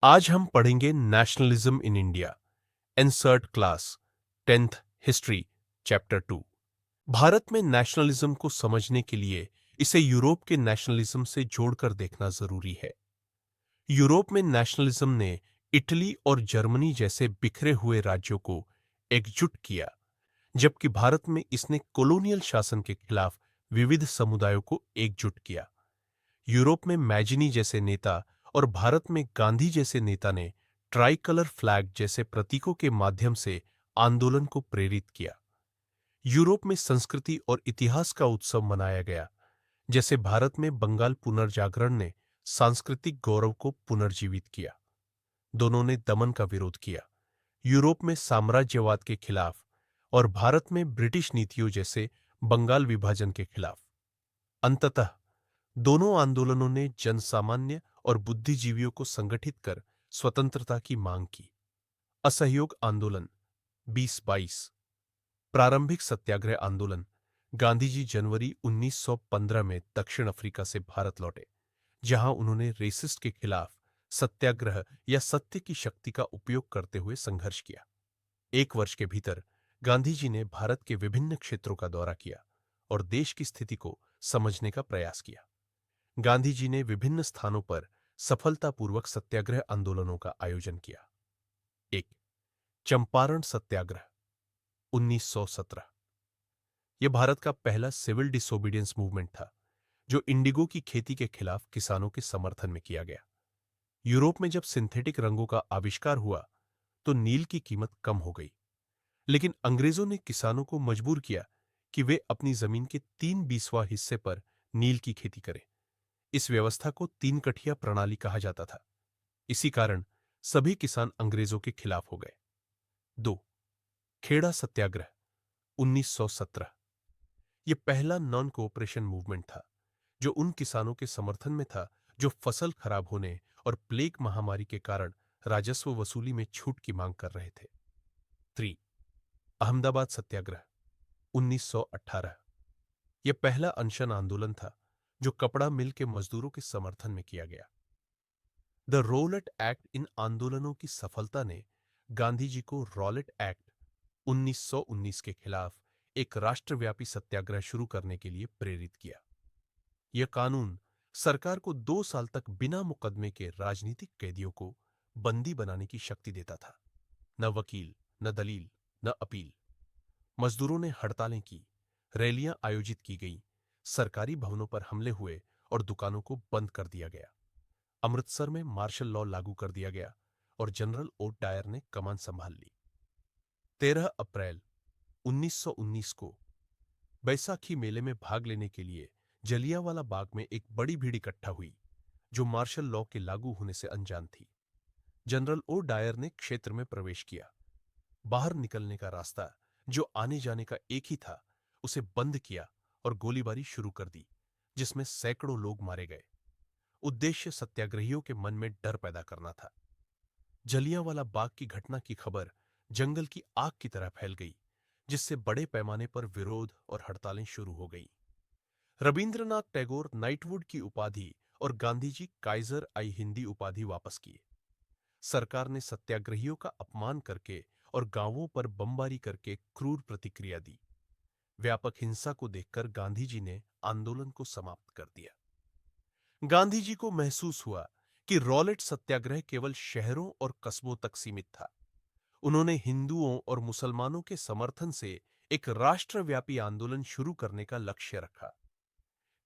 आज हम पढ़ेंगे nationalism in India. Insert class 10th history chapter 2। Bharat में नेशनलिज्म को समझने के लिए इसे यूरोप के नेशनलिज्म से जोड़कर देखना जरूरी है। यूरोप में नेशनलिज्म ने इटली और जर्मनी जैसे बिखरे हुए राज्यों को एकजुट किया, जबकि भारत में इसने कॉलोनियल शासन के खिलाफ विविध समुदायों को एकजुट किया। यूरोप में मैजिनी जैसे नेता और भारत में गांधी जैसे नेता ने ट्राई कलर फ्लैग जैसे प्रतीकों के माध्यम से आंदोलन को प्रेरित किया। यूरोप में संस्कृति और इतिहास का उत्सव मनाया गया, जैसे भारत में बंगाल पुनर्जागरण ने सांस्कृतिक गौरव को पुनर्जीवित किया। दोनों ने दमन का विरोध किया, यूरोप में साम्राज्यवाद के खिलाफ और भारत में ब्रिटिश नीतियों जैसे बंगाल विभाजन के खिलाफ। अंततः दोनों आंदोलनों ने जनसामान्य और बुद्धिजीवियों को संगठित कर स्वतंत्रता की मांग की। असहयोग आंदोलन 2022। प्रारंभिक सत्याग्रह आंदोलन। गांधीजी जनवरी 1915 में दक्षिण अफ्रीका से भारत लौटे, जहां उन्होंने रेसिस्ट के खिलाफ सत्याग्रह या सत्य की शक्ति का उपयोग करते हुए संघर्ष किया। एक वर्ष के भीतर गांधीजी ने भारत के विभिन्न क्षेत्रों का दौरा किया और देश की स्थिति को समझने का प्रयास किया। गांधी जी ने विभिन्न स्थानों पर सफलतापूर्वक सत्याग्रह आंदोलनों का आयोजन किया। 1. चंपारण सत्याग्रह 1917। यह भारत का पहला सिविल डिसोबीडियंस मूवमेंट था, जो इंडिगो की खेती के खिलाफ किसानों के समर्थन में किया गया। यूरोप में जब सिंथेटिक रंगों का आविष्कार हुआ तो नील की कीमत कम हो गई, लेकिन अंग्रेजों ने किसानों को मजबूर किया कि वे अपनी जमीन के 3/20वां हिस्से पर नील की खेती करें। इस व्यवस्था को तीन कठिया प्रणाली कहा जाता था। इसी कारण सभी किसान अंग्रेजों के खिलाफ हो गए। 2. खेड़ा सत्याग्रह 1917। यह पहला नॉन कोऑपरेशन मूवमेंट था, जो उन किसानों के समर्थन में था जो फसल खराब होने और प्लेग महामारी के कारण राजस्व वसूली में छूट की मांग कर रहे थे। 3. अहमदाबाद सत्याग्रह 1918। यह पहला अनशन आंदोलन था जो कपड़ा मिल के मजदूरों के समर्थन में किया गया। The roulette act. इन आंदोलनों की सफलता ने गांधी जी को रॉलेट एक्ट 1919 के खिलाफ एक राष्ट्रव्यापी सत्याग्रह शुरू करने के लिए प्रेरित किया। यह कानून सरकार को 2 साल तक बिना मुकदमे के राजनीतिक कैदियों को बंदी बनाने की शक्ति देता था। न वकील, न दलील, न अपील। मजदूरों ने हड़तालें की, रैलियां आयोजित की गईं, सरकारी भवनों पर हमले हुए और दुकानों को बंद कर दिया गया। अमृतसर में मार्शल लॉ लागू कर दिया गया और जनरल ओ डायर ने कमान संभाल ली। 13 अप्रैल 1919 को बैसाखी मेले में भाग लेने के लिए जलियांवाला बाग में एक बड़ी भीड़ इकट्ठा हुई, जो मार्शल लॉ के लागू होने से अनजान थी। जनरल ओ डायर ने क्षेत्र में प्रवेश किया। बाहर निकलने का रास्ता, जो आने जाने का एक ही था, उसे बंद किया और गोलीबारी शुरू कर दी, जिसमें सैकड़ों लोग मारे गए। उद्देश्य सत्याग्रहियों के मन में डर पैदा करना था। जलियांवाला बाग की घटना की खबर जंगल की आग की तरह फैल गई, जिससे बड़े पैमाने पर विरोध और हड़तालें शुरू हो गईं। रविंद्रनाथ टैगोर नाइटवुड की उपाधि और गांधीजी काइजर आई हिंदी उपाधि वापस किए। सरकार ने सत्याग्रहियों का अपमान करके और गांवों पर बमबारी करके क्रूर प्रतिक्रिया दी। व्यापक हिंसा को देखकर गांधीजी ने आंदोलन को समाप्त कर दिया। गांधी जी को महसूस हुआ कि रॉलेट सत्याग्रह केवल शहरों और कस्बों तक सीमित था। उन्होंने हिंदुओं और मुसलमानों के समर्थन से एक राष्ट्रव्यापी आंदोलन शुरू करने का लक्ष्य रखा।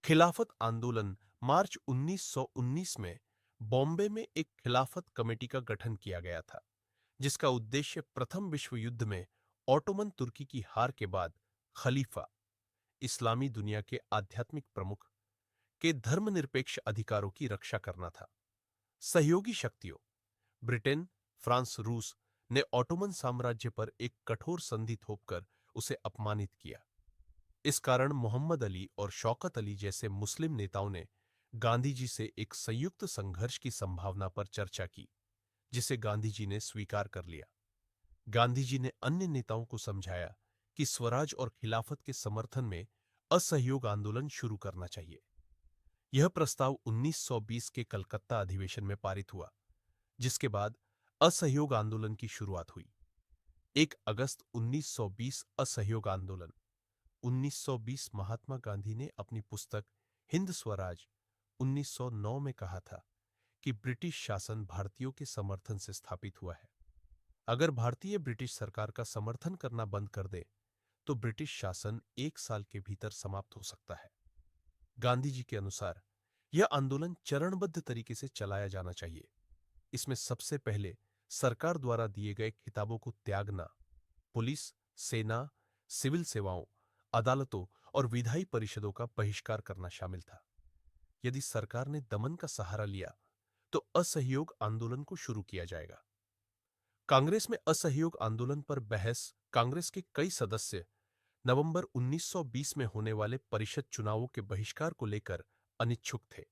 खिलाफत आंदोलन। मार्च 1919 में बॉम्बे में एक खिलाफत कमेटी का गठन किया गया था, जिसका उद्देश्य प्रथम विश्व युद्ध में ऑटोमन तुर्की की हार के बाद खलीफा, इस्लामी दुनिया के आध्यात्मिक प्रमुख, के धर्मनिरपेक्ष अधिकारों की रक्षा करना था। सहयोगी शक्तियों ब्रिटेन, फ्रांस, रूस ने ऑटोमन साम्राज्य पर एक कठोर संधि थोपकर उसे अपमानित किया। इस कारण मोहम्मद अली और शौकत अली जैसे मुस्लिम नेताओं ने गांधी जी से एक संयुक्त संघर्ष की संभावना पर चर्चा की, जिसे गांधी जी ने स्वीकार कर लिया। गांधी जी ने अन्य नेताओं को समझाया कि स्वराज और खिलाफत के समर्थन में असहयोग आंदोलन शुरू करना चाहिए। यह प्रस्ताव 1920 के कलकत्ता अधिवेशन में पारित हुआ, जिसके बाद असहयोग आंदोलन की शुरुआत हुई। 1 अगस्त 1920 असहयोग आंदोलन। 1920 महात्मा गांधी ने अपनी पुस्तक हिंद स्वराज 1909 में कहा था कि ब्रिटिश शासन भारतीयों के समर्थन से स्थापित हुआ है। अगर भारतीय ब्रिटिश सरकार का समर्थन करना बंद कर दे तो ब्रिटिश शासन 1 साल के भीतर समाप्त हो सकता है। गांधी जी के अनुसार यह आंदोलन चरणबद्ध तरीके से चलाया जाना चाहिए। इसमें सबसे पहले सरकार द्वारा दिए गए खिताबों को त्यागना, पुलिस, सेना, सिविल सेवाओं, अदालतों और विधायी परिषदों का बहिष्कार करना शामिल था। यदि सरकार ने दमन का सहारा लिया तो असहयोग आंदोलन को शुरू किया जाएगा। कांग्रेस में असहयोग आंदोलन पर बहस। कांग्रेस के कई सदस्य नवंबर 1920 में होने वाले परिषद चुनावों के बहिष्कार को लेकर अनिच्छुक थे,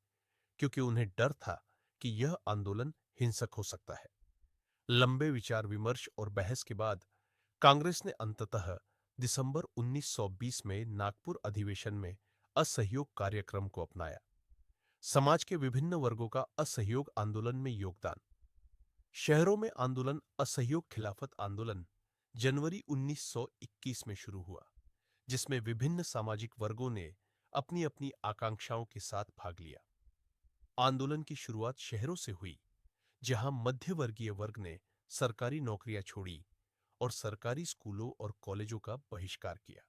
क्योंकि उन्हें डर था कि यह आंदोलन हिंसक हो सकता है। लंबे विचार विमर्श और बहस के बाद कांग्रेस ने अंततः दिसंबर 1920 में नागपुर अधिवेशन में असहयोग कार्यक्रम को अपनाया। समाज के विभिन्न वर्गों का असहयोग आंदोलन में योगदान। शहरों में आंदोलन। असहयोग खिलाफत आंदोलन जनवरी 1921 में शुरू हुआ, जिसमें विभिन्न सामाजिक वर्गों ने अपनी अपनी आकांक्षाओं के साथ भाग लिया। आंदोलन की शुरुआत शहरों से हुई, जहां मध्यवर्गीय वर्ग ने सरकारी नौकरियां छोड़ी और सरकारी स्कूलों और कॉलेजों का बहिष्कार किया।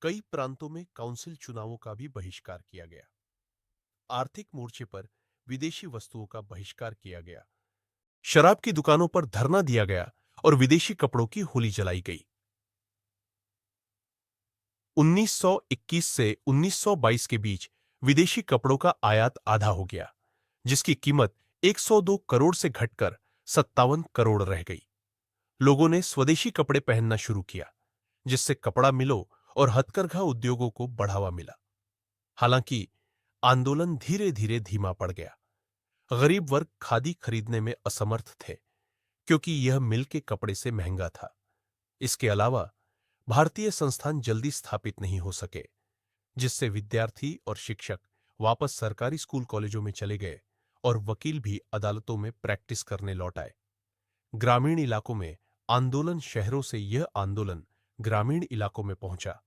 कई प्रांतों में काउंसिल चुनावों का भी बहिष्कार किया गया। आर्थिक मोर्चे पर विदेशी वस्तुओं का बहिष्कार किया गया। शराब की दुकानों पर धरना दिया गया और विदेशी कपड़ों की होली जलाई गई। 1921 से 1922 के बीच विदेशी कपड़ों का आयात आधा हो गया, जिसकी कीमत 102 करोड़ से घटकर 57 करोड़ रह गई। लोगों ने स्वदेशी कपड़े पहनना शुरू किया, जिससे कपड़ा मिलों और हथकरघा उद्योगों को बढ़ावा मिला। हालांकि आंदोलन धीरे धीरे धीमा पड़ गया। गरीब वर्ग खादी खरीदने में असमर्थ थे, क्योंकि यह मिल के कपड़े से महंगा था। इसके अलावा भारतीय संस्थान जल्दी स्थापित नहीं हो सके, जिससे विद्यार्थी और शिक्षक वापस सरकारी स्कूल कॉलेजों में चले गए और वकील भी अदालतों में प्रैक्टिस करने लौट आए। ग्रामीण इलाकों में आंदोलन। शहरों से यह आंदोलन ग्रामीण इलाकों में पहुंचा,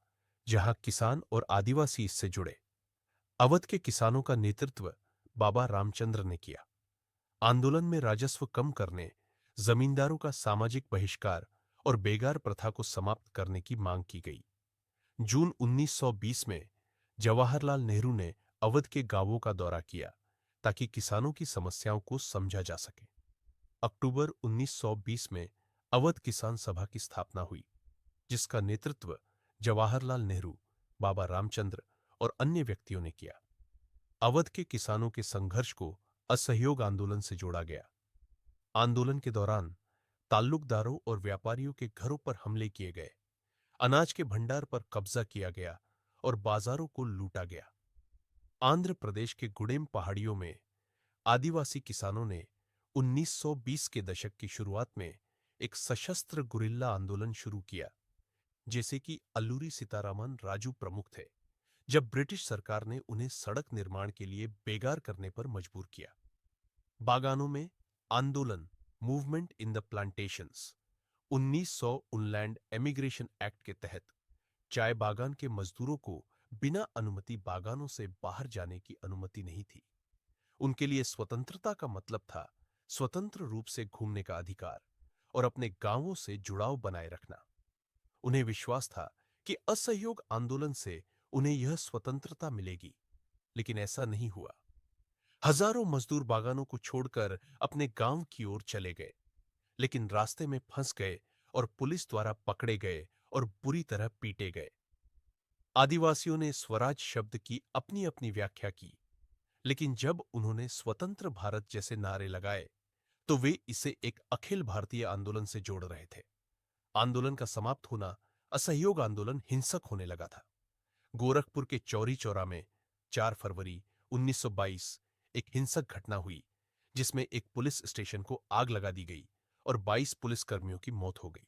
जहां किसान और आदिवासी इससे जुड़े। अवध के किसानों का नेतृत्व बाबा रामचंद्र ने किया। आंदोलन में राजस्व कम करने, जमींदारों का सामाजिक बहिष्कार और बेगार प्रथा को समाप्त करने की मांग की गई। जून 1920 में जवाहरलाल नेहरू ने अवध के गांवों का दौरा किया, ताकि किसानों की समस्याओं को समझा जा सके। अक्टूबर 1920 में अवध किसान सभा की स्थापना हुई, जिसका नेतृत्व जवाहरलाल नेहरू, बाबा रामचंद्र और अन्य व्यक्तियों ने किया। अवध के किसानों के संघर्ष को असहयोग आंदोलन से जोड़ा गया। आंदोलन के दौरान ताल्लुकदारों और व्यापारियों के घरों पर हमले किए गए, अनाज के भंडार पर कब्जा किया गया और बाजारों को लूटा गया। आंध्र प्रदेश के गुडेम पहाड़ियों में आदिवासी किसानों ने 1920 के दशक की शुरुआत में एक सशस्त्र गुरिल्ला आंदोलन शुरू किया, जैसे कि अल्लूरी सीतारामन राजू प्रमुख थे, जब ब्रिटिश सरकार ने उन्हें सड़क निर्माण के लिए बेगार करने पर मजबूर किया। बागानों में आंदोलन। Movement in the plantations. 1900 inland emigration act के तहत चाय बागान के मजदूरों को बिना अनुमति बागानों से बाहर जाने की अनुमति नहीं थी। उनके लिए स्वतंत्रता का मतलब था स्वतंत्र रूप से घूमने का अधिकार और अपने गांवों से जुड़ाव बनाए रखना। उन्हें विश्वास था कि असहयोग आंदोलन से उन्हें यह स्वतंत्रता मिलेगी, लेकिन ऐसा नहीं हुआ। हजारों मजदूर बागानों को छोड़कर अपने गांव की ओर चले गए, लेकिन रास्ते में फंस गए और पुलिस द्वारा पकड़े गए और बुरी तरह पीटे गए। आदिवासियों ने स्वराज शब्द की अपनी अपनी व्याख्या की, लेकिन जब उन्होंने स्वतंत्र भारत जैसे नारे लगाए तो वे इसे एक अखिल भारतीय आंदोलन से जोड़ रहे थे। आंदोलन का समाप्त होना, असहयोग आंदोलन हिंसक होने लगा था। गोरखपुर के चौरी चौरा में 4 फरवरी 1922 एक हिंसक घटना हुई, जिसमें एक पुलिस स्टेशन को आग लगा दी गई और 22 पुलिसकर्मियों की मौत हो गई।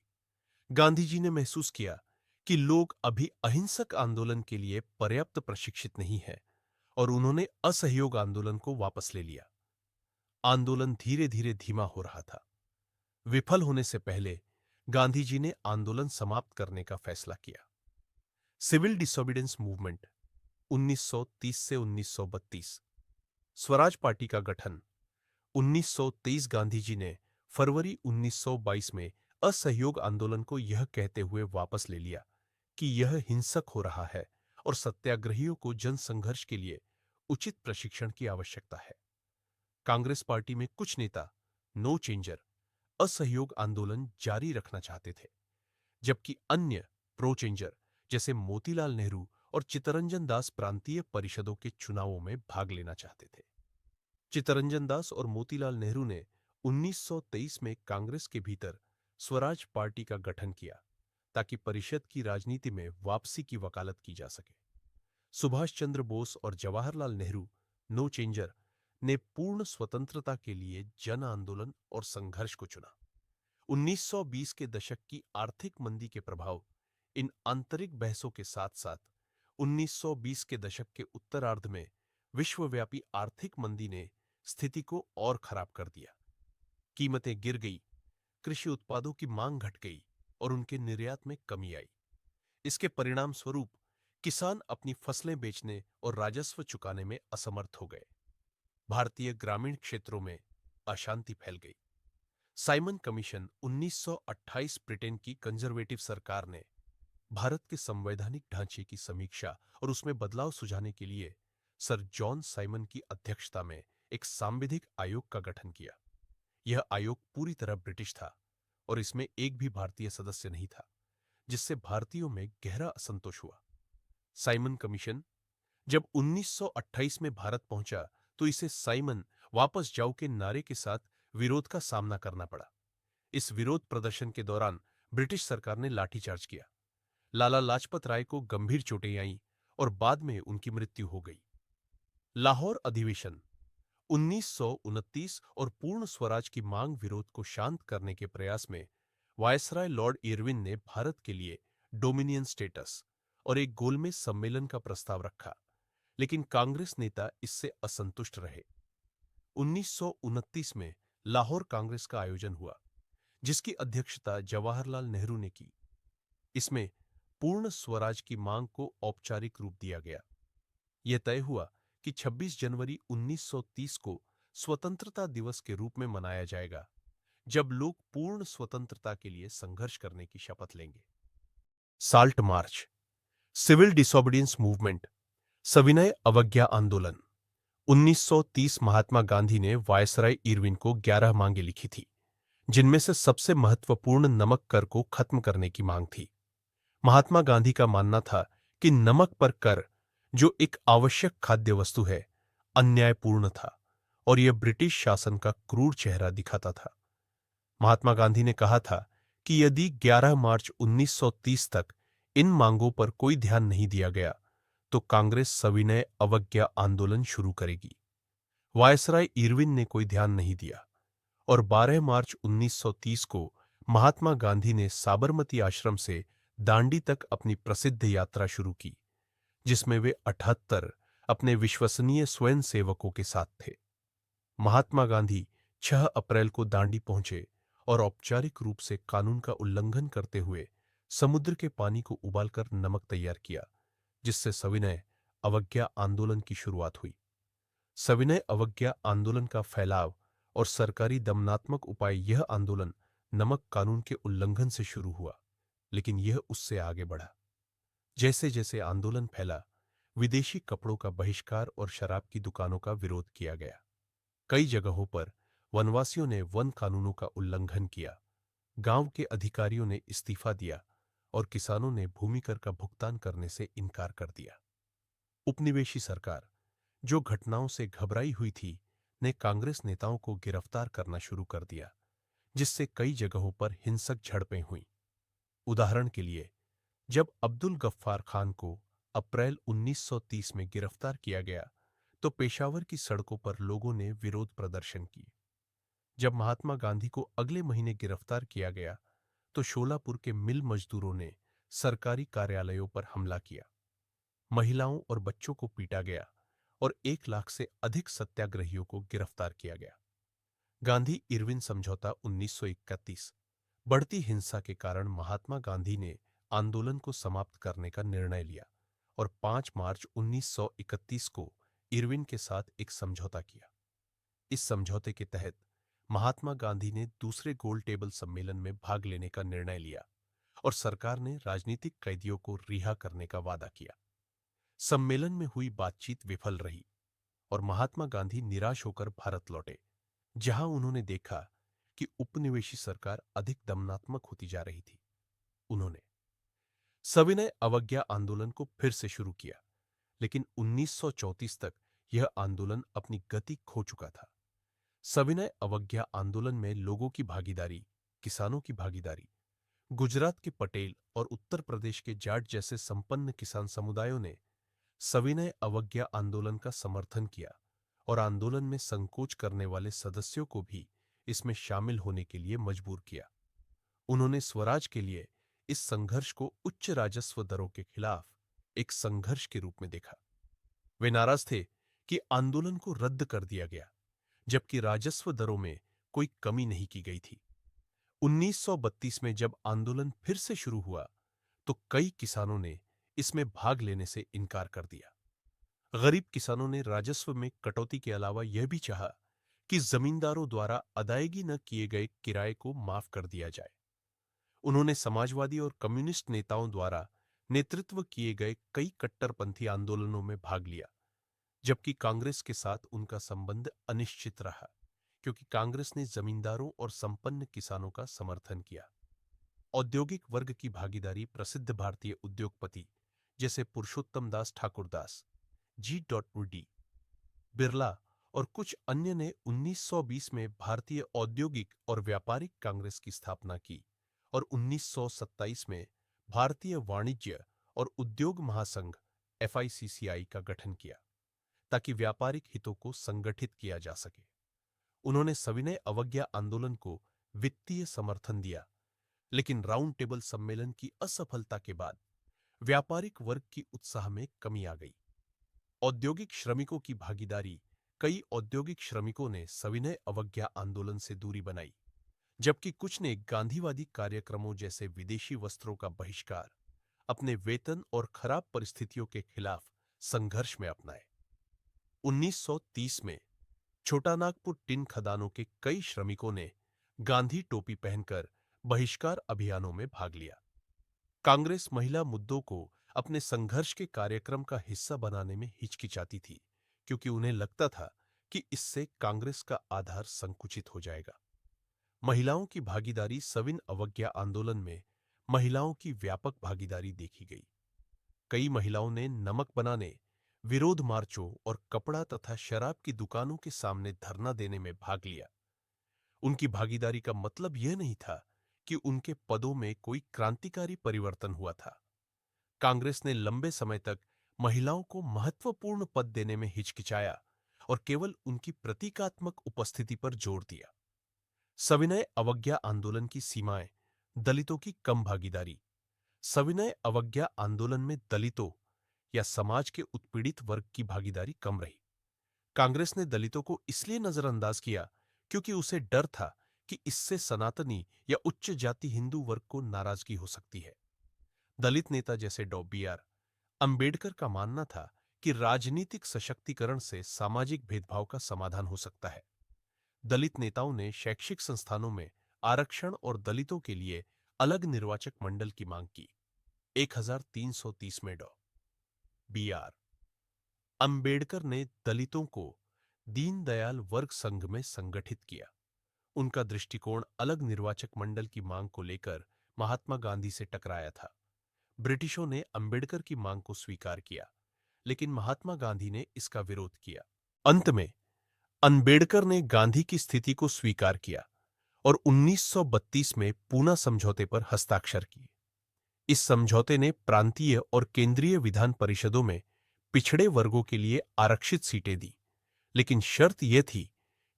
गांधी जी ने महसूस किया कि लोग अभी अहिंसक आंदोलन के लिए पर्याप्त प्रशिक्षित नहीं हैं और उन्होंने असहयोग आंदोलन को वापस ले लिया। आंदोलन धीरे धीरे धीमा हो रहा था। विफल होने से पहले गांधी जी ने आंदोलन समाप्त करने का फैसला किया। सिविल डिसोबीडियंस मूवमेंट 1930 से 1932, स्वराज पार्टी का गठन 1923। गांधी जी ने फरवरी 1922 में असहयोग आंदोलन को यह कहते हुए वापस ले लिया कि यह हिंसक हो रहा है और सत्याग्रहियों को जनसंघर्ष के लिए उचित प्रशिक्षण की आवश्यकता है। कांग्रेस पार्टी में कुछ नेता नो चेंजर असहयोग आंदोलन जारी रखना चाहते थे, जबकि अन्य प्रो चेंजर जैसे मोतीलाल नेहरू और चित्तरंजन दास प्रांतीय परिषदों के चुनावों में भाग लेना चाहते थे। चित्तरंजन दास और मोतीलाल नेहरू ने 1923 में कांग्रेस के भीतर स्वराज पार्टी का गठन किया ताकि परिषद की राजनीति में वापसी की वकालत की जा सके। सुभाष चंद्र बोस और जवाहरलाल नेहरू नो चेंजर ने पूर्ण स्वतंत्रता के लिए जन आंदोलन और संघर्ष को चुना। 1920 के दशक की आर्थिक मंदी के प्रभाव इन आंतरिक बहसों के साथ साथ 1920 के दशक के उत्तरार्ध में विश्वव्यापी आर्थिक मंदी ने स्थिति को और खराब कर दिया। कीमतें गिर गई, कृषि उत्पादों की मांग घट गई और उनके निर्यात में कमी आई। इसके परिणाम स्वरूप किसान अपनी फसलें बेचने और राजस्व चुकाने में असमर्थ हो गए। भारतीय ग्रामीण क्षेत्रों में अशांति फैल गई। साइमन कमीशन 1928 ब्रिटेन की कंजर्वेटिव सरकार ने भारत के संवैधानिक ढांचे की समीक्षा और उसमें बदलाव सुझाने के लिए सर जॉन साइमन की अध्यक्षता में एक सांविधिक आयोग का गठन किया। यह आयोग पूरी तरह ब्रिटिश था और इसमें एक भी भारतीय सदस्य नहीं था, जिससे भारतीयों में गहरा असंतोष हुआ। साइमन कमीशन जब 1928 में भारत पहुंचा तो इसे साइमन वापस जाओ के नारे के साथ विरोध का सामना करना पड़ा। इस विरोध प्रदर्शन के दौरान ब्रिटिश सरकार ने लाठीचार्ज किया। लाला लाजपत राय को गंभीर चोटें आईं और बाद में उनकी मृत्यु हो गई। लाहौर अधिवेशन 1929 और पूर्ण स्वराज की मांग विरोध को शांत करने के प्रयास में वायसराय लॉर्ड इरविन ने भारत के लिए डोमिनियन स्टेटस और एक गोलमेज सम्मेलन का प्रस्ताव रखा, लेकिन कांग्रेस नेता इससे असंतुष्ट रहे। 1929 में लाहौर कांग्रेस का आयोजन हुआ, जिसकी अध्यक्षता जवाहरलाल नेहरू ने की। इसमें पूर्ण स्वराज की मांग को औपचारिक रूप दिया गया। यह तय हुआ कि 26 जनवरी 1930 को स्वतंत्रता दिवस के रूप में मनाया जाएगा, जब लोग पूर्ण स्वतंत्रता के लिए संघर्ष करने की शपथ लेंगे। Salt march, civil disobedience movement, सविनय अवज्ञा आंदोलन 1930। महात्मा गांधी ने वायसराय इरविन को 11 मांगें लिखी थी, जिनमें से सबसे महत्वपूर्ण नमक कर को खत्म करने की मांग थी। महात्मा गांधी का मानना था कि नमक पर कर, जो एक आवश्यक खाद्य वस्तु है, अन्यायपूर्ण था और यह ब्रिटिश शासन का क्रूर चेहरा दिखाता था। महात्मा गांधी ने कहा था कि यदि 11 मार्च 1930 तक इन मांगों पर कोई ध्यान नहीं दिया गया तो कांग्रेस सविनय अवज्ञा आंदोलन शुरू करेगी। वायसराय इरविन ने कोई ध्यान नहीं दिया और 12 मार्च 1930 को महात्मा गांधी ने साबरमती आश्रम से दांडी तक अपनी प्रसिद्ध यात्रा शुरू की, जिसमें वे 78 अपने विश्वसनीय स्वयंसेवकों के साथ थे। महात्मा गांधी 6 अप्रैल को दांडी पहुंचे और औपचारिक रूप से कानून का उल्लंघन करते हुए समुद्र के पानी को उबालकर नमक तैयार किया, जिससे सविनय अवज्ञा आंदोलन की शुरुआत हुई। सविनय अवज्ञा आंदोलन का फैलाव और सरकारी दमनात्मक उपाय। यह आंदोलन नमक कानून के उल्लंघन से शुरू हुआ, लेकिन यह उससे आगे बढ़ा। जैसे जैसे आंदोलन फैला, विदेशी कपड़ों का बहिष्कार और शराब की दुकानों का विरोध किया गया। कई जगहों पर वनवासियों ने वन कानूनों का उल्लंघन किया, गांव के अधिकारियों ने इस्तीफा दिया और किसानों ने भूमि कर का भुगतान करने से इनकार कर दिया। उपनिवेशी सरकार, जो घटनाओं से घबराई हुई थी, ने कांग्रेस नेताओं को गिरफ्तार करना शुरू कर दिया, जिससे कई जगहों पर हिंसक झड़पें हुईं। उदाहरण के लिए, जब अब्दुल गफ्फार खान को अप्रैल 1930 में गिरफ्तार किया गया, तो पेशावर की सड़कों पर लोगों ने विरोध प्रदर्शन किए। जब महात्मा गांधी को अगले महीने गिरफ्तार किया गया, तो शोलापुर के मिल मजदूरों ने सरकारी कार्यालयों पर हमला किया। महिलाओं और बच्चों को पीटा गया और 1 लाख से अधिक सत्याग्रहियों को गिरफ्तार किया गया। गांधी इरविन समझौता 1931। बढ़ती हिंसा के कारण महात्मा गांधी ने आंदोलन को समाप्त करने का निर्णय लिया और 5 मार्च 1931 को इरविन के साथ एक समझौता किया। इस समझौते के तहत महात्मा गांधी ने दूसरे गोल टेबल सम्मेलन में भाग लेने का निर्णय लिया और सरकार ने राजनीतिक कैदियों को रिहा करने का वादा किया। सम्मेलन में हुई बातचीत विफल रही और महात्मा गांधी निराश होकर भारत लौटे, जहां उन्होंने देखा कि उपनिवेशी सरकार अधिक दमनात्मक होती जा रही थी। उन्होंने सविनय अवज्ञा आंदोलन को फिर से शुरू किया, लेकिन 1934 तक यह आंदोलन अपनी गति खो चुका था। सविनय अवज्ञा आंदोलन में लोगों की भागीदारी, किसानों की भागीदारी, गुजरात के पटेल और उत्तर प्रदेश के जाट जैसे संपन्न किसान समुदायों ने सविनय अवज्ञा आंदोलन का समर्थन किया और आंदोलन में संकोच करने वाले सदस्यों को भी इसमें शामिल होने के लिए मजबूर किया। उन्होंने स्वराज के लिए इस संघर्ष को उच्च राजस्व दरों के खिलाफ एक संघर्ष के रूप में देखा। वे नाराज थे कि आंदोलन को रद्द कर दिया गया, जबकि राजस्व दरों में कोई कमी नहीं की गई थी। 1932 में जब आंदोलन फिर से शुरू हुआ, तो कई किसानों ने इसमें भाग लेने से इनकार कर दिया। गरीब किसानों ने राजस्व में कटौती के अलावा यह भी चाहा कि जमींदारों द्वारा अदायगी न किए गए किराए को माफ कर दिया जाए। उन्होंने समाजवादी और कम्युनिस्ट नेताओं द्वारा नेतृत्व किए गए कई कट्टरपंथी आंदोलनों में भाग लिया, जबकि कांग्रेस के साथ उनका संबंध अनिश्चित रहा, क्योंकि कांग्रेस ने जमींदारों और संपन्न किसानों का समर्थन किया। औद्योगिक वर्ग की भागीदारी प्रसिद्ध भारतीय उद्योगपति जैसे पुरुषोत्तम दास ठाकुरदास, G.D. बिरला और कुछ अन्य ने 1920 में भारतीय औद्योगिक और व्यापारिक कांग्रेस की स्थापना की और 1927 में भारतीय वाणिज्य और उद्योग महासंघ FICCI का गठन किया, ताकि व्यापारिक हितों को संगठित किया जा सके। उन्होंने सविनय अवज्ञा आंदोलन को वित्तीय समर्थन दिया, लेकिन राउंड टेबल सम्मेलन की असफलता के बाद व्यापारिक वर्ग की उत्साह में कमी आ गई। औद्योगिक श्रमिकों की भागीदारी, कई औद्योगिक श्रमिकों ने सविनय अवज्ञा आंदोलन से दूरी बनाई, जबकि कुछ ने गांधीवादी कार्यक्रमों जैसे विदेशी वस्त्रों का बहिष्कार अपने वेतन और खराब परिस्थितियों के खिलाफ संघर्ष में अपनाए। 1930 में छोटानागपुर टिन खदानों के कई श्रमिकों ने गांधी टोपी पहनकर बहिष्कार अभियानों में भाग लिया। कांग्रेस महिला मुद्दों को अपने संघर्ष के कार्यक्रम का हिस्सा बनाने में हिचकिचाती थी, क्योंकि उन्हें लगता था कि इससे कांग्रेस का आधार संकुचित हो जाएगा। महिलाओं की भागीदारी, सविनय अवज्ञा आंदोलन में महिलाओं की व्यापक भागीदारी देखी गई। कई महिलाओं ने नमक बनाने, विरोध मार्चों और कपड़ा तथा शराब की दुकानों के सामने धरना देने में भाग लिया। उनकी भागीदारी का मतलब यह नहीं था कि उनके पदों में कोई क्रांतिकारी परिवर्तन हुआ था। कांग्रेस ने लंबे समय तक महिलाओं को महत्वपूर्ण पद देने में हिचकिचाया और केवल उनकी प्रतीकात्मक उपस्थिति पर जोर दिया। सविनय अवज्ञा आंदोलन की सीमाएं, दलितों की कम भागीदारी। सविनय अवज्ञा आंदोलन में दलितों या समाज के उत्पीड़ित वर्ग की भागीदारी कम रही। कांग्रेस ने दलितों को इसलिए नजरअंदाज किया क्योंकि उसे डर था कि इससे सनातनी या उच्च जाति हिंदू वर्ग को नाराजगी हो सकती है। दलित नेता जैसे B.R. अंबेडकर का मानना था कि राजनीतिक सशक्तिकरण से सामाजिक भेदभाव का समाधान हो सकता है। दलित नेताओं ने शैक्षिक संस्थानों में आरक्षण और दलितों के लिए अलग निर्वाचक मंडल की मांग की। 1330 में B.R. अंबेडकर ने दलितों को दीनदयाल वर्ग संघ में संगठित किया। उनका दृष्टिकोण अलग निर्वाचक मंडल की मांग को लेकर महात्मा गांधी से टकराया था। ब्रिटिशों ने अंबेडकर की मांग को स्वीकार किया, लेकिन महात्मा गांधी ने इसका विरोध किया। अंत में अंबेडकर ने गांधी की स्थिति को स्वीकार किया और 1932 में पूना समझौते पर हस्ताक्षर किए। इस समझौते ने प्रांतीय और केंद्रीय विधान परिषदों में पिछड़े वर्गों के लिए आरक्षित सीटें दी, लेकिन शर्त यह थी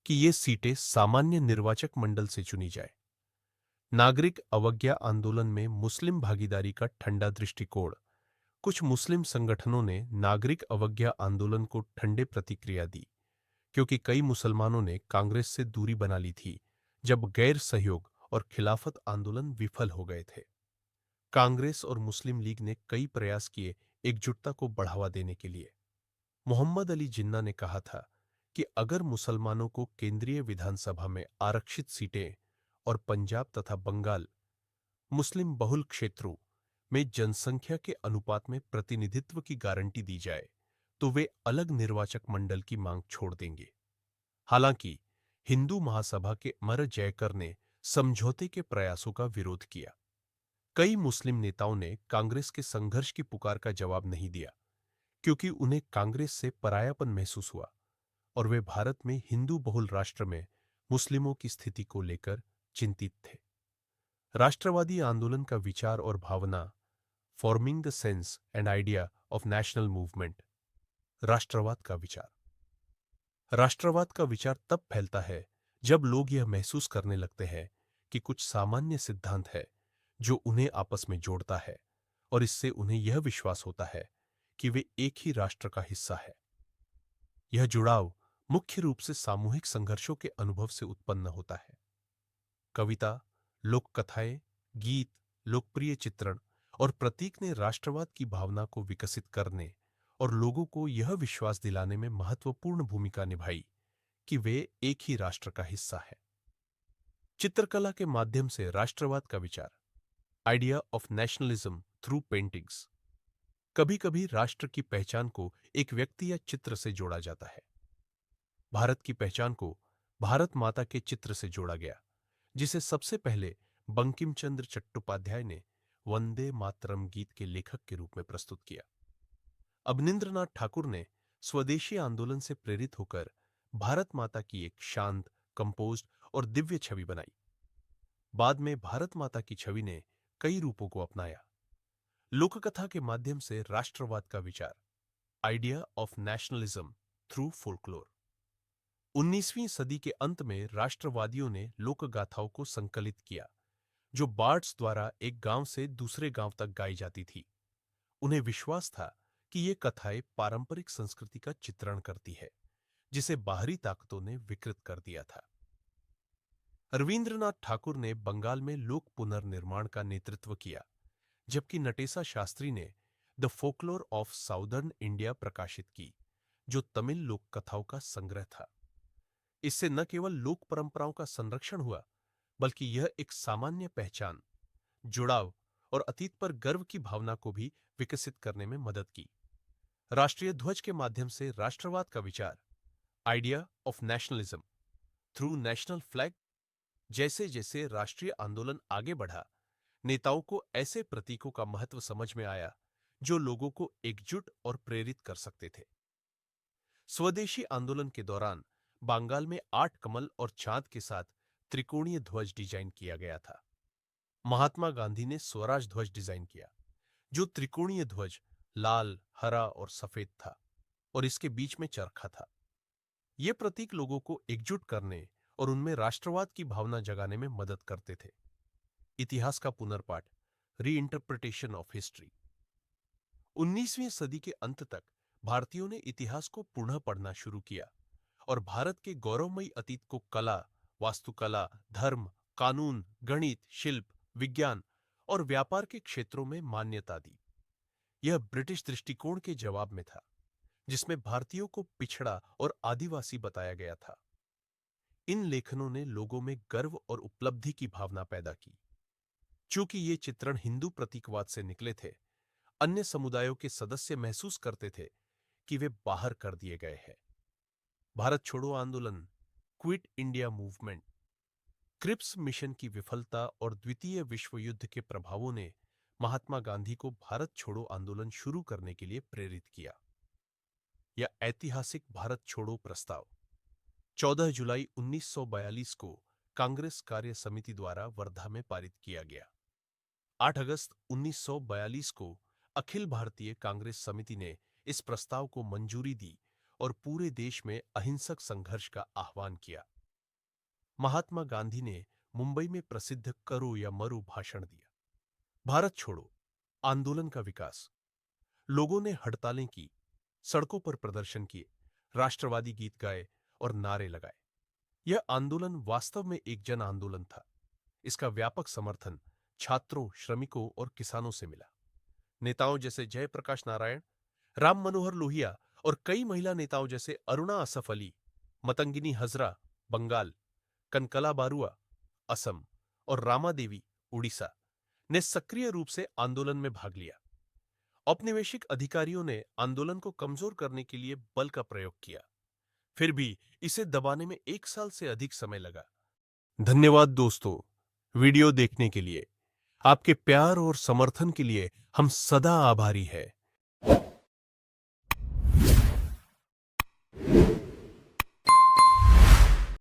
कि ये सीटें सामान्य निर्वाचक मंडल से चुनी जाए। नागरिक अवज्ञा आंदोलन में मुस्लिम भागीदारी का ठंडा दृष्टिकोण। कुछ मुस्लिम संगठनों ने नागरिक अवज्ञा आंदोलन को ठंडे प्रतिक्रिया दी, क्योंकि कई मुसलमानों ने कांग्रेस से दूरी बना ली थी जब गैर सहयोग और खिलाफत आंदोलन विफल हो गए थे। कांग्रेस और मुस्लिम लीग ने कई प्रयास किए एकजुटता को बढ़ावा देने के लिए। मोहम्मद अली जिन्ना ने कहा था कि अगर मुसलमानों को केंद्रीय विधानसभा में आरक्षित सीटें और पंजाब तथा बंगाल मुस्लिम बहुल क्षेत्रों में जनसंख्या के अनुपात में प्रतिनिधित्व की गारंटी दी जाए तो वे अलग निर्वाचक मंडल की मांग छोड़ देंगे। हालांकि हिंदू महासभा के अमर जयकर ने समझौते के प्रयासों का विरोध किया। कई मुस्लिम नेताओं ने कांग्रेस के संघर्ष की पुकार का जवाब नहीं दिया क्योंकि उन्हें कांग्रेस से परायापन महसूस हुआ और वे भारत में हिंदू बहुल राष्ट्र में मुस्लिमों की स्थिति को लेकर चिंतित थे। राष्ट्रवादी आंदोलन का विचार और भावना, forming the sense and idea of national movement. राष्ट्रवाद का विचार। राष्ट्रवाद का विचार तब फैलता है जब लोग यह महसूस करने लगते हैं कि कुछ सामान्य सिद्धांत है जो उन्हें आपस में जोड़ता है और इससे उन्हें यह विश्वास होता है कि वे एक ही राष्ट्र का हिस्सा है। यह जुड़ाव मुख्य रूप से सामूहिक संघर्षों के अनुभव से उत्पन्न होता है। कविता, लोक कथाएं, गीत, लोकप्रिय चित्रण और प्रतीक ने राष्ट्रवाद की भावना को विकसित करने और लोगों को यह विश्वास दिलाने में महत्वपूर्ण भूमिका निभाई कि वे एक ही राष्ट्र का हिस्सा है। चित्रकला के माध्यम से राष्ट्रवाद का विचार, idea of nationalism through paintings. कभी कभी राष्ट्र की पहचान को एक व्यक्ति या चित्र से जोड़ा जाता है। भारत की पहचान को भारत माता के चित्र से जोड़ा गया, जिसे सबसे पहले बंकिम चंद्र चट्टोपाध्याय ने वंदे मातरम गीत के लेखक के रूप में प्रस्तुत किया। अवनींद्रनाथ ठाकुर ने स्वदेशी आंदोलन से प्रेरित होकर भारत माता की एक शांत, कंपोज्ड और दिव्य छवि बनाई। बाद में भारत माता की छवि ने कई रूपों को अपनाया। लोककथा के माध्यम से राष्ट्रवाद का विचार, idea of nationalism through folklore. 19वीं सदी के अंत में राष्ट्रवादियों ने लोकगाथाओं को संकलित किया जो बार्ड्स द्वारा एक गांव से दूसरे गांव तक गाई जाती थी। उन्हें विश्वास था कि ये कथाएं पारंपरिक संस्कृति का चित्रण करती है जिसे बाहरी ताकतों ने विकृत कर दिया था। रविंद्रनाथ ठाकुर ने बंगाल में लोक पुनर्निर्माण का नेतृत्व किया, जबकि नटेसा शास्त्री ने the folklore of southern India प्रकाशित की, जो तमिल लोक कथाओं का संग्रह था। इससे न केवल लोक परंपराओं का संरक्षण हुआ, बल्कि यह एक सामान्य पहचान, जुड़ाव और अतीत पर गर्व की भावना को भी विकसित करने में मदद की। राष्ट्रीय ध्वज के माध्यम से राष्ट्रवाद का विचार, idea of nationalism through national flag. जैसे जैसे राष्ट्रीय आंदोलन आगे बढ़ा, नेताओं को ऐसे प्रतीकों का महत्व समझ में आया जो लोगों को एकजुट और प्रेरित कर सकते थे। स्वदेशी आंदोलन के दौरान बंगाल में 8 कमल और चांद के साथ त्रिकोणीय ध्वज डिजाइन किया गया था। महात्मा गांधी ने स्वराज ध्वज डिजाइन किया, जो त्रिकोणीय ध्वज लाल, हरा और सफेद था और इसके बीच में चरखा था। ये प्रतीक लोगों को एकजुट करने और उनमें राष्ट्रवाद की भावना जगाने में मदद करते थे। इतिहास का पुनर्पाठ, रीइंटरप्रिटेशन ऑफ हिस्ट्री। 19वीं सदी के अंत तक भारतीयों ने इतिहास को पुनः पढ़ना शुरू किया और भारत के गौरवमयी अतीत को कला, वास्तुकला, धर्म, कानून, गणित, शिल्प, विज्ञान और व्यापार के क्षेत्रों में मान्यता दी। यह ब्रिटिश दृष्टिकोण के जवाब में था, जिसमें भारतीयों को पिछड़ा और आदिवासी बताया गया था। इन लेखनों ने लोगों में गर्व और उपलब्धि की भावना पैदा की। चूंकि ये चित्रण हिंदू प्रतीकवाद से निकले थे, अन्य समुदायों के सदस्य महसूस करते थे कि वे बाहर कर दिए गए हैं। भारत छोड़ो आंदोलन, quit India movement. Cripps mission की विफलता और द्वितीय विश्व युद्ध के प्रभावों ने महात्मा गांधी को भारत छोड़ो आंदोलन शुरू करने के लिए प्रेरित किया। यह ऐतिहासिक भारत छोड़ो प्रस्ताव 14 जुलाई 1942 को कांग्रेस कार्य समिति द्वारा वर्धा में पारित किया गया। 8 अगस्त 1942 को अखिल भारतीय कांग्रेस समिति ने इस प्रस्ताव को मंजूरी दी और पूरे देश में अहिंसक संघर्ष का आह्वान किया। महात्मा गांधी ने मुंबई में प्रसिद्ध करो या मरो भाषण दिया। भारत छोड़ो आंदोलन का विकास। लोगों ने हड़तालें की, सड़कों पर प्रदर्शन किए, राष्ट्रवादी गीत गाए और नारे लगाए। यह आंदोलन वास्तव में एक जन आंदोलन था। इसका व्यापक समर्थन छात्रों, श्रमिकों और किसानों से मिला। नेताओं जैसे जयप्रकाश नारायण, राम मनोहर लोहिया और कई महिला नेताओं जैसे अरुणा असफ अली, मतंगिनी हजरा, बंगाल, कनकला बारुआ, असम और रामा देवी, उड़ीसा, ने सक्रिय रूप से आंदोलन में भाग लिया। औपनिवेशिक अधिकारियों ने आंदोलन को कमजोर करने के लिए बल का प्रयोग किया। फिर भी इसे दबाने में 1 साल से अधिक समय लगा। धन्यवाद दोस्तों, वीडियो देखने के लिए। आपके प्यार और समर्थन के लिए हम सदा आभारी हैं।